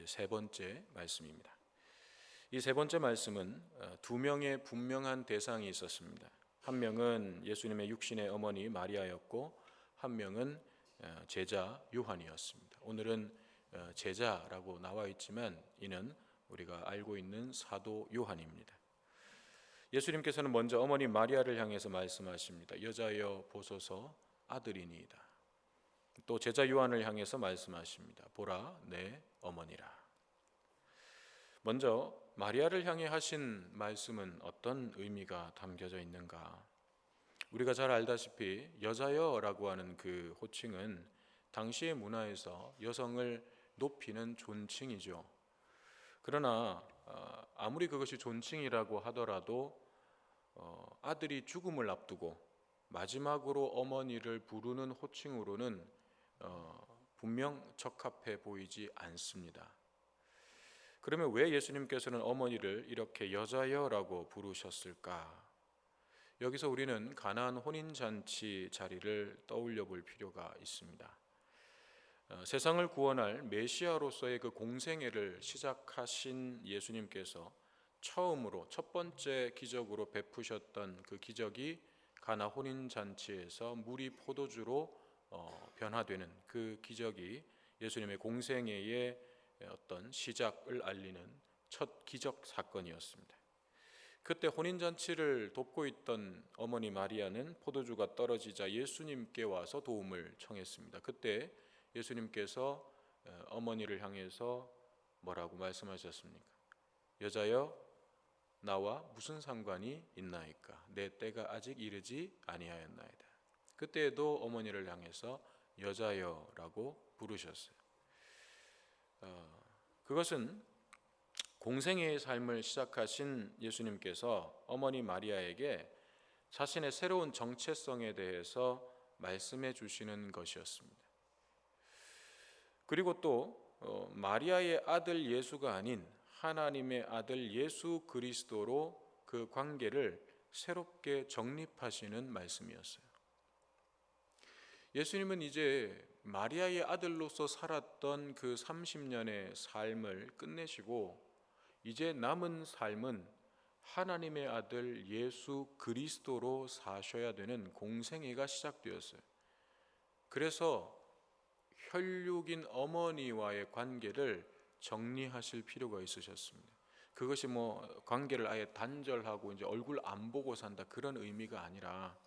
세 번째 말씀입니다. 이 세 번째 말씀은 두 명의 분명한 대상이 있었습니다. 한 명은 예수님의 육신의 어머니 마리아였고 한 명은 제자 요한이었습니다. 오늘은 제자라고 나와 있지만 이는 우리가 알고 있는 사도 요한입니다. 예수님께서는 먼저 어머니 마리아를 향해서 말씀하십니다. 여자여 보소서 아들이니이다. 또 제자 요한을 향해서 말씀하십니다. 보라 내 어머니라. 먼저 마리아를 향해 하신 말씀은 어떤 의미가 담겨져 있는가? 우리가 잘 알다시피 여자여라고 하는 그 호칭은 당시의 문화에서 여성을 높이는 존칭이죠. 그러나 아무리 그것이 존칭이라고 하더라도 아들이 죽음을 앞두고 마지막으로 어머니를 부르는 호칭으로는 분명 적합해 보이지 않습니다. 그러면 왜 예수님께서는 어머니를 이렇게 여자여라고 부르셨을까? 여기서 우리는 가나안 혼인잔치 자리를 떠올려 볼 필요가 있습니다. 세상을 구원할 메시아로서의 그 공생애를 시작하신 예수님께서 처음으로 첫 번째 기적으로 베푸셨던 그 기적이 가나 혼인잔치에서 물이 포도주로 변화되는 그 기적이 예수님의 공생애의 어떤 시작을 알리는 첫 기적 사건이었습니다. 그때 혼인잔치를 돕고 있던 어머니 마리아는 포도주가 떨어지자 예수님께 와서 도움을 청했습니다. 그때 예수님께서 어머니를 향해서 뭐라고 말씀하셨습니까? 여자여 나와 무슨 상관이 있나이까? 내 때가 아직 이르지 아니하였나이다. 그때에도 어머니를 향해서 여자여라고 부르셨어요. 그것은 공생애의 삶을 시작하신 예수님께서 어머니 마리아에게 자신의 새로운 정체성에 대해서 말씀해 주시는 것이었습니다. 그리고 또 마리아의 아들 예수가 아닌 하나님의 아들 예수 그리스도로 그 관계를 새롭게 정립하시는 말씀이었어요. 예수님은 이제 마리아의 아들로서 살았던 그 30년의 삶을 끝내시고 이제 남은 삶은 하나님의 아들 예수 그리스도로 사셔야 되는 공생애가 시작되었어요. 그래서 혈육인 어머니와의 관계를 정리하실 필요가 있으셨습니다. 그것이 관계를 아예 단절하고 이제 얼굴 안 보고 산다 그런 의미가 아니라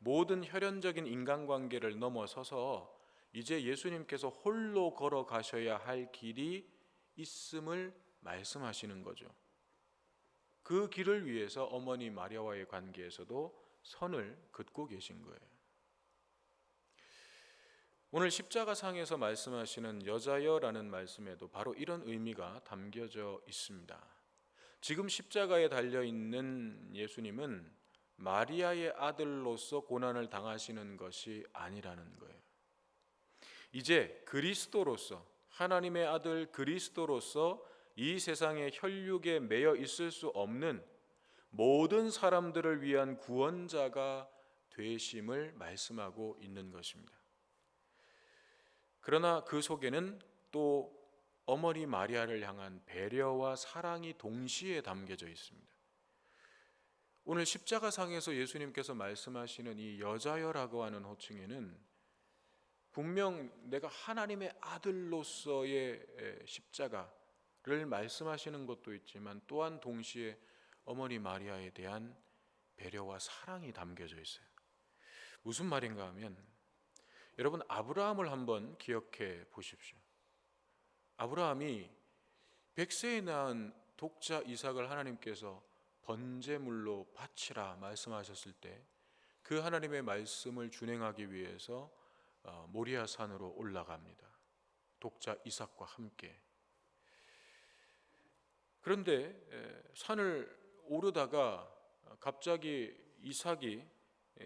모든 혈연적인 인간관계를 넘어서서 이제 예수님께서 홀로 걸어가셔야 할 길이 있음을 말씀하시는 거죠. 그 길을 위해서 어머니 마리아와의 관계에서도 선을 긋고 계신 거예요. 오늘 십자가상에서 말씀하시는 여자여라는 말씀에도 바로 이런 의미가 담겨져 있습니다. 지금 십자가에 달려있는 예수님은 마리아의 아들로서 고난을 당하시는 것이 아니라는 거예요. 이제 그리스도로서 하나님의 아들 그리스도로서 이 세상의 혈육에 매여 있을 수 없는 모든 사람들을 위한 구원자가 되심을 말씀하고 있는 것입니다. 그러나 그 속에는 또 어머니 마리아를 향한 배려와 사랑이 동시에 담겨져 있습니다. 오늘 십자가상에서 예수님께서 말씀하시는 이 여자여라고 하는 호칭에는 분명 내가 하나님의 아들로서의 십자가를 말씀하시는 것도 있지만 또한 동시에 어머니 마리아에 대한 배려와 사랑이 담겨져 있어요. 무슨 말인가 하면 여러분 아브라함을 한번 기억해 보십시오. 아브라함이 100세에 낳은 독자 이삭을 하나님께서 번제물로 바치라 말씀하셨을 때 그 하나님의 말씀을 준행하기 위해서 모리아 산으로 올라갑니다. 독자 이삭과 함께. 그런데 산을 오르다가 갑자기 이삭이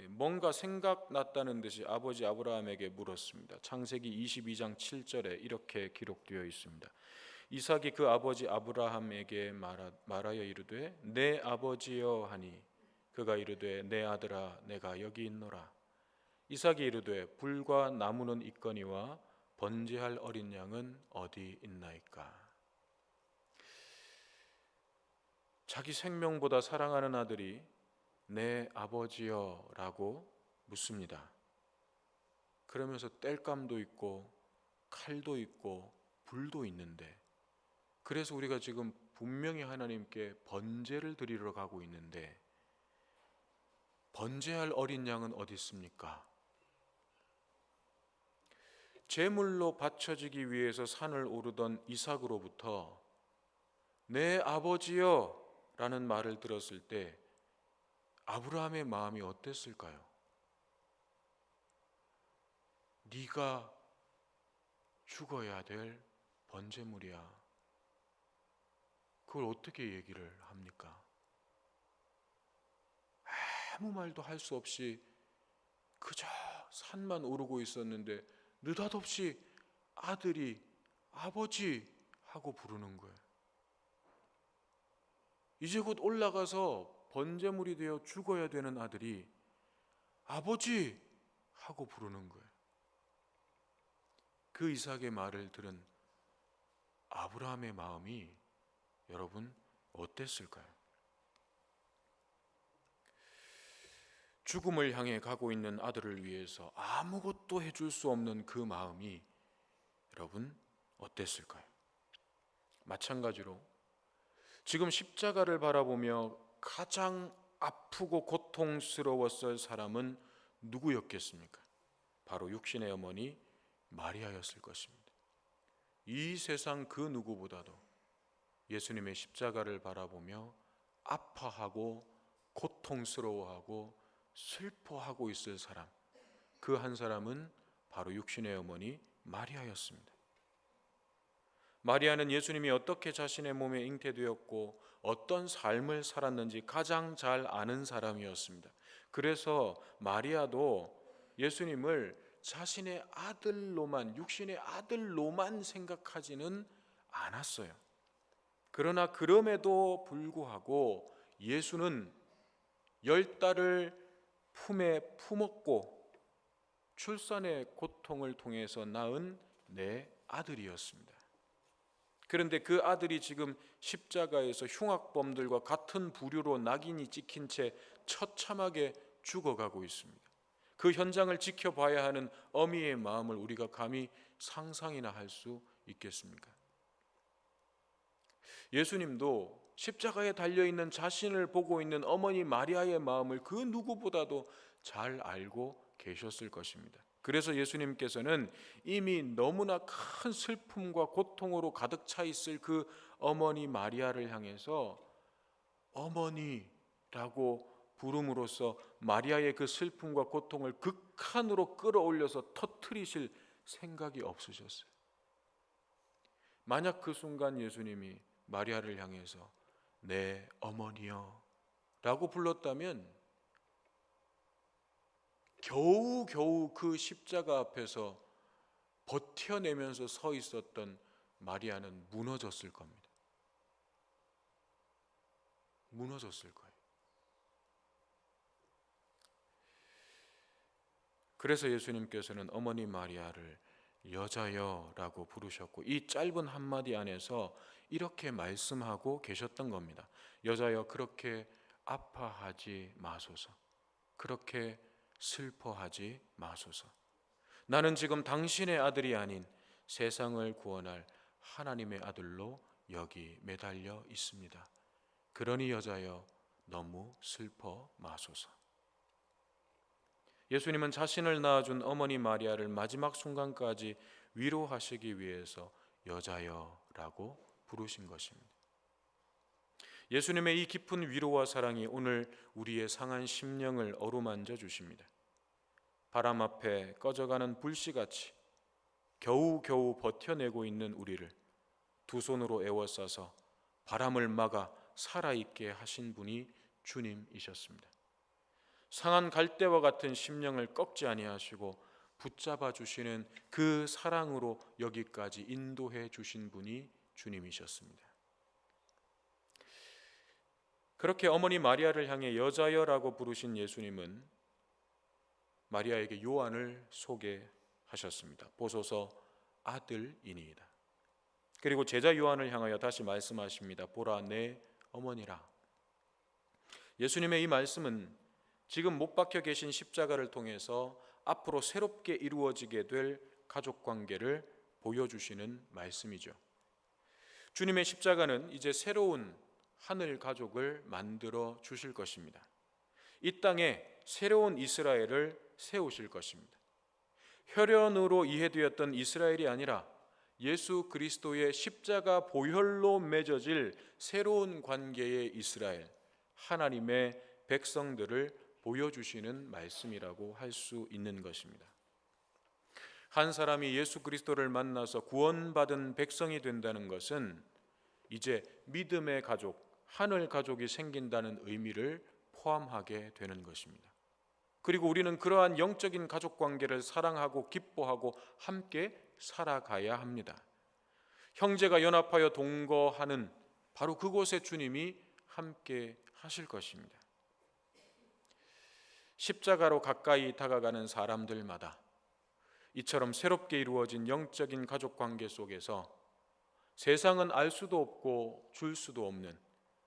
뭔가 생각났다는 듯이 아버지 아브라함에게 물었습니다. 창세기 22장 7절에 이렇게 기록되어 있습니다. 이삭이 그 아버지 아브라함에게 말하여 이르되 내 아버지여 하니 그가 이르되 내 아들아 내가 여기 있노라. 이삭이 이르되 불과 나무는 있거니와 번제할 어린 양은 어디 있나이까? 자기 생명보다 사랑하는 아들이 내 아버지여 라고 묻습니다. 그러면서 땔감도 있고 칼도 있고 불도 있는데, 그래서 우리가 지금 분명히 하나님께 번제를 드리러 가고 있는데 번제할 어린 양은 어디 있습니까? 제물로 바쳐지기 위해서 산을 오르던 이삭으로부터 내 아버지여 라는 말을 들었을 때 아브라함의 마음이 어땠을까요? 네가 죽어야 될 번제물이야. 그걸 어떻게 얘기를 합니까? 아무 말도 할 수 없이 그저 산만 오르고 있었는데 느닷없이 아들이 아버지 하고 부르는 거예요. 이제 곧 올라가서 번제물이 되어 죽어야 되는 아들이 아버지 하고 부르는 거예요. 그 이삭의 말을 들은 아브라함의 마음이 여러분 어땠을까요? 죽음을 향해 가고 있는 아들을 위해서 아무것도 해줄 수 없는 그 마음이 여러분 어땠을까요? 마찬가지로 지금 십자가를 바라보며 가장 아프고 고통스러웠을 사람은 누구였겠습니까? 바로 육신의 어머니 마리아였을 것입니다. 이 세상 그 누구보다도 예수님의 십자가를 바라보며 아파하고 고통스러워하고 슬퍼하고 있을 사람, 그 한 사람은 바로 육신의 어머니 마리아였습니다. 마리아는 예수님이 어떻게 자신의 몸에 잉태되었고 어떤 삶을 살았는지 가장 잘 아는 사람이었습니다. 그래서 마리아도 예수님을 자신의 아들로만, 육신의 아들로만 생각하지는 않았어요. 그러나 그럼에도 불구하고 예수는 10달을 품에 품었고 출산의 고통을 통해서 낳은 내 아들이었습니다. 그런데 그 아들이 지금 십자가에서 흉악범들과 같은 부류로 낙인이 찍힌 채 처참하게 죽어가고 있습니다. 그 현장을 지켜봐야 하는 어미의 마음을 우리가 감히 상상이나 할 수 있겠습니까? 예수님도 십자가에 달려있는 자신을 보고 있는 어머니 마리아의 마음을 그 누구보다도 잘 알고 계셨을 것입니다. 그래서 예수님께서는 이미 너무나 큰 슬픔과 고통으로 가득 차 있을 그 어머니 마리아를 향해서 어머니라고 부름으로써 마리아의 그 슬픔과 고통을 극한으로 끌어올려서 터뜨리실 생각이 없으셨어요. 만약 그 순간 예수님이 마리아를 향해서 내 어머니여 라고 불렀다면 겨우겨우 그 십자가 앞에서 버텨내면서 서 있었던 마리아는 무너졌을 겁니다. 무너졌을 거예요. 그래서 예수님께서는 어머니 마리아를 여자여라고 부르셨고 이 짧은 한마디 안에서 이렇게 말씀하고 계셨던 겁니다. 여자여, 그렇게 아파하지 마소서. 그렇게 슬퍼하지 마소서. 나는 지금 당신의 아들이 아닌 세상을 구원할 하나님의 아들로 여기 매달려 있습니다. 그러니 여자여, 너무 슬퍼 마소서. 예수님은 자신을 낳아준 어머니 마리아를 마지막 순간까지 위로하시기 위해서 여자여라고 부르신 것입니다. 예수님의 이 깊은 위로와 사랑이 오늘 우리의 상한 심령을 어루만져 주십니다. 바람 앞에 꺼져가는 불씨같이 겨우겨우 버텨내고 있는 우리를 두 손으로 에워싸서 바람을 막아 살아있게 하신 분이 주님이셨습니다. 상한 갈대와 같은 심령을 꺾지 아니하시고 붙잡아 주시는 그 사랑으로 여기까지 인도해 주신 분이 주님이셨습니다. 그렇게 어머니 마리아를 향해 여자여라고 부르신 예수님은 마리아에게 요한을 소개하셨습니다. 보소서, 아들이니이다. 그리고 제자 요한을 향하여 다시 말씀하십니다. 보라, 내 어머니라. 예수님의 이 말씀은 지금 못 박혀 계신 십자가를 통해서 앞으로 새롭게 이루어지게 될 가족관계를 보여주시는 말씀이죠. 주님의 십자가는 이제 새로운 하늘 가족을 만들어 주실 것입니다. 이 땅에 새로운 이스라엘을 세우실 것입니다. 혈연으로 이해되었던 이스라엘이 아니라 예수 그리스도의 십자가 보혈로 맺어질 새로운 관계의 이스라엘, 하나님의 백성들을 보여주시는 말씀이라고 할 수 있는 것입니다. 한 사람이 예수 그리스도를 만나서 구원받은 백성이 된다는 것은 이제 믿음의 가족, 하늘 가족이 생긴다는 의미를 포함하게 되는 것입니다. 그리고 우리는 그러한 영적인 가족 관계를 사랑하고 기뻐하고 함께 살아가야 합니다. 형제가 연합하여 동거하는 바로 그곳에 주님이 함께 하실 것입니다. 십자가로 가까이 다가가는 사람들마다 이처럼 새롭게 이루어진 영적인 가족 관계 속에서 세상은 알 수도 없고 줄 수도 없는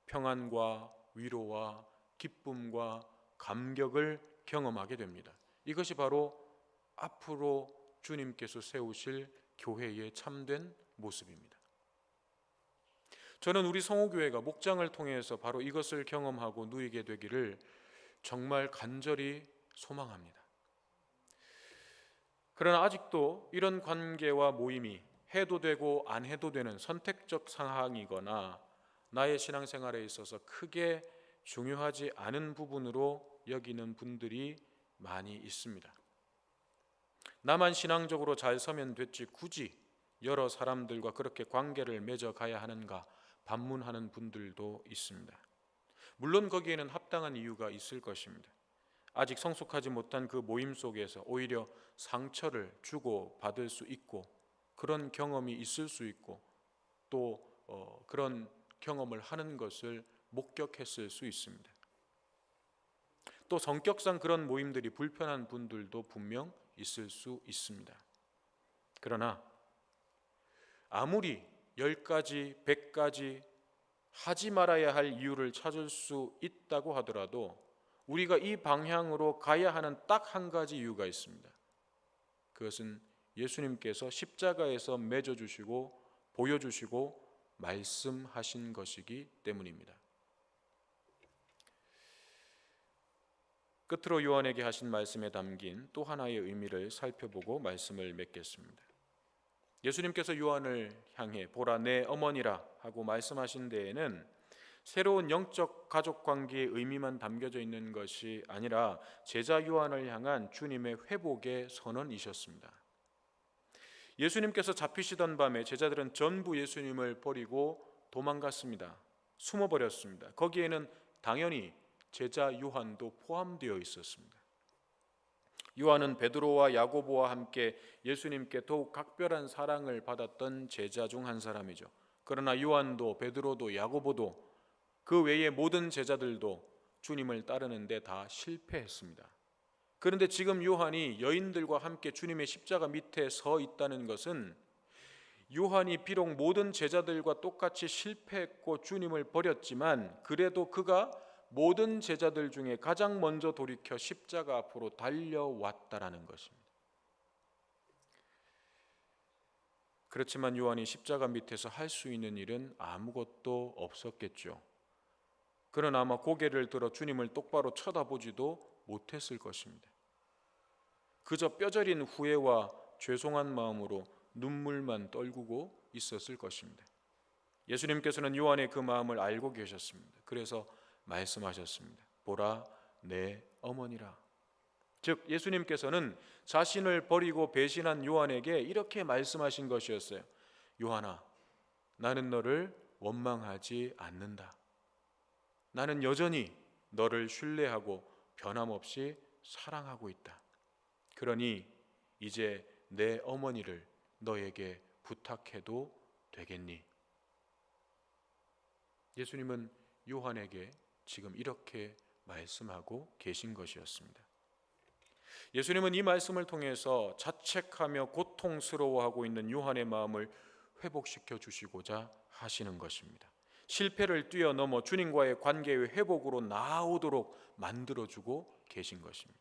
평안과 위로와 기쁨과 감격을 경험하게 됩니다. 이것이 바로 앞으로 주님께서 세우실 교회의 참된 모습입니다. 저는 우리 성호교회가 목장을 통해서 바로 이것을 경험하고 누리게 되기를 정말 간절히 소망합니다. 그러나 아직도 이런 관계와 모임이 해도 되고 안 해도 되는 선택적 상황이거나 나의 신앙생활에 있어서 크게 중요하지 않은 부분으로 여기는 분들이 많이 있습니다. 나만 신앙적으로 잘 서면 됐지 굳이 여러 사람들과 그렇게 관계를 맺어 가야 하는가 반문하는 분들도 있습니다. 물론 거기에는 합당한 이유가 있을 것입니다. 아직 성숙하지 못한 그 모임 속에서 오히려 상처를 주고 받을 수 있고 그런 경험이 있을 수 있고 또 그런 경험을 하는 것을 목격했을 수 있습니다. 또 성격상 그런 모임들이 불편한 분들도 분명 있을 수 있습니다. 그러나 아무리 10가지, 100가지 하지 말아야 할 이유를 찾을 수 있다고 하더라도 우리가 이 방향으로 가야 하는 딱 한 가지 이유가 있습니다. 그것은 예수님께서 십자가에서 맺어주시고 보여주시고 말씀하신 것이기 때문입니다. 끝으로 요한에게 하신 말씀에 담긴 또 하나의 의미를 살펴보고 말씀을 맺겠습니다. 예수님께서 요한을 향해 보라 내 어머니라 하고 말씀하신 데에는 새로운 영적 가족 관계의 의미만 담겨져 있는 것이 아니라 제자 요한을 향한 주님의 회복의 선언이셨습니다. 예수님께서 잡히시던 밤에 제자들은 전부 예수님을 버리고 도망갔습니다. 숨어버렸습니다. 거기에는 당연히 제자 요한도 포함되어 있었습니다. 요한은 베드로와 야고보와 함께 예수님께 더욱 각별한 사랑을 받았던 제자 중 한 사람이죠. 그러나 요한도 베드로도 야고보도 그 외의 모든 제자들도 주님을 따르는데 다 실패했습니다. 그런데 지금 요한이 여인들과 함께 주님의 십자가 밑에 서 있다는 것은 요한이 비록 모든 제자들과 똑같이 실패했고 주님을 버렸지만 그래도 그가 모든 제자들 중에 가장 먼저 돌이켜 십자가 앞으로 달려왔다라는 것입니다. 그렇지만 요한이 십자가 밑에서 할 수 있는 일은 아무것도 없었겠죠. 그는 아마 고개를 들어 주님을 똑바로 쳐다보지도 못했을 것입니다. 그저 뼈저린 후회와 죄송한 마음으로 눈물만 떨구고 있었을 것입니다. 예수님께서는 요한의 그 마음을 알고 계셨습니다. 그래서 말씀하셨습니다. 보라 내 어머니라. 즉 예수님께서는 자신을 버리고 배신한 요한에게 이렇게 말씀하신 것이었어요. 요한아, 나는 너를 원망하지 않는다. 나는 여전히 너를 신뢰하고 변함없이 사랑하고 있다. 그러니 이제 내 어머니를 너에게 부탁해도 되겠니? 예수님은 요한에게 지금 이렇게 말씀하고 계신 것이었습니다. 예수님은 이 말씀을 통해서 자책하며 고통스러워하고 있는 요한의 마음을 회복시켜 주시고자 하시는 것입니다. 실패를 뛰어넘어 주님과의 관계의 회복으로 나아오도록 만들어주고 계신 것입니다.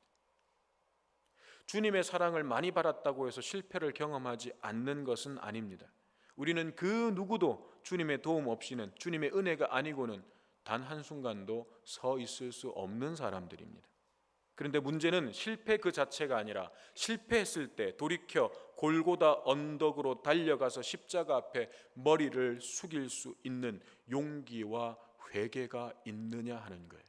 주님의 사랑을 많이 받았다고 해서 실패를 경험하지 않는 것은 아닙니다. 우리는 그 누구도 주님의 도움 없이는, 주님의 은혜가 아니고는 단 한순간도 서 있을 수 없는 사람들입니다. 그런데 문제는 실패 그 자체가 아니라 실패했을 때 돌이켜 골고다 언덕으로 달려가서 십자가 앞에 머리를 숙일 수 있는 용기와 회개가 있느냐 하는 거예요.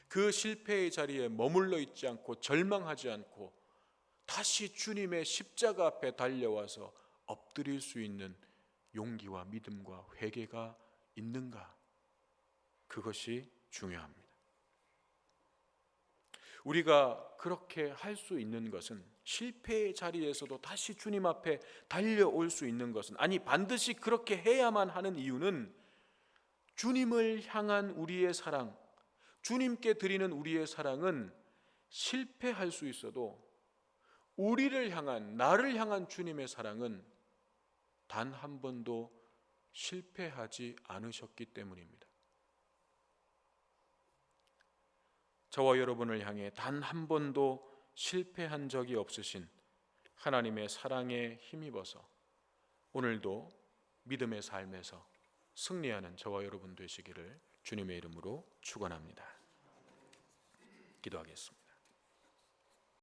그 실패의 자리에 머물러 있지 않고 절망하지 않고 다시 주님의 십자가 앞에 달려와서 엎드릴 수 있는 용기와 믿음과 회개가 있는가? 그것이 중요합니다. 우리가 그렇게 할 수 있는 것은, 실패의 자리에서도 다시 주님 앞에 달려올 수 있는 것은, 아니 반드시 그렇게 해야만 하는 이유는 주님을 향한 우리의 사랑, 주님께 드리는 우리의 사랑은 실패할 수 있어도 우리를 향한, 나를 향한 주님의 사랑은 단 한 번도 실패하지 않으셨기 때문입니다. 저와 여러분을 향해 단 한 번도 실패한 적이 없으신 하나님의 사랑에 힘입어서 오늘도 믿음의 삶에서 승리하는 저와 여러분 되시기를 주님의 이름으로 축원합니다. 기도하겠습니다.